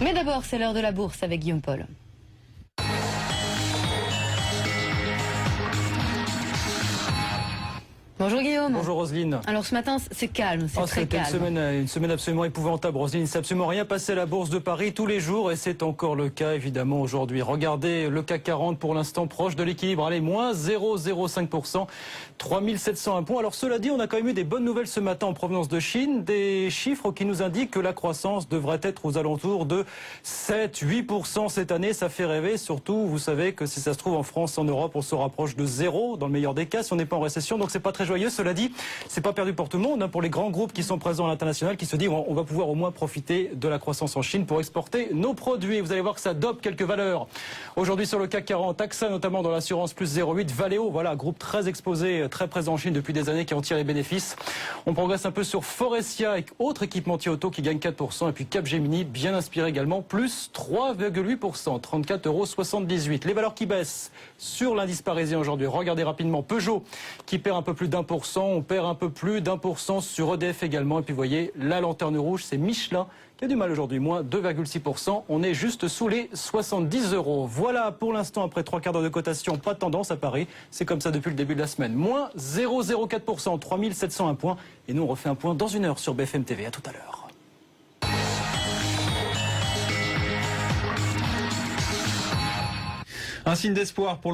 Mais d'abord, c'est l'heure de la bourse avec Guillaume Paul. Bonjour Guillaume. Bonjour Roselyne. Alors ce matin, c'est calme, c'est très calme. C'était une semaine absolument épouvantable. Roselyne, il ne s'est absolument rien passé à la bourse de Paris tous les jours et c'est encore le cas évidemment aujourd'hui. Regardez le CAC 40 pour l'instant proche de l'équilibre. Allez, moins 0,05%, 3701 points. Alors cela dit, on a quand même eu des bonnes nouvelles ce matin en provenance de Chine. Des chiffres qui nous indiquent que la croissance devrait être aux alentours de 7-8% cette année. Ça fait rêver. Surtout, vous savez que si ça se trouve en France, en Europe, on se rapproche de zéro dans le meilleur des cas si on n'est pas en récession. Donc c'est pas très joyeux. Cela dit, c'est pas perdu pour tout le monde, hein, pour les grands groupes qui sont présents à l'international, qui se disent on va pouvoir au moins profiter de la croissance en Chine pour exporter nos produits. Vous allez voir que ça dope quelques valeurs. Aujourd'hui sur le CAC 40, AXA notamment dans l'assurance plus 0,8, Valeo, voilà, groupe très exposé, très présent en Chine depuis des années qui en tire les bénéfices. On progresse un peu sur Forestia et autres équipementiers auto qui gagnent 4%. Et puis Capgemini, bien inspiré également, plus 3,8%, 34,78 €. Les valeurs qui baissent sur l'indice parisien aujourd'hui. Regardez rapidement Peugeot qui perd un peu plus d'1%. On perd un peu plus d'1% sur EDF également. Et puis vous voyez, la lanterne rouge, c'est Michelin qui a du mal aujourd'hui, moins 2,6%. On est juste sous les 70 €. Voilà pour l'instant, après 3 quarts d'heure de cotation, pas de tendance à Paris. C'est comme ça depuis le début de la semaine. Moins 0,04%, 3701 points. Et nous, on refait un point dans une heure sur BFM TV. À tout à l'heure. Un signe d'espoir pour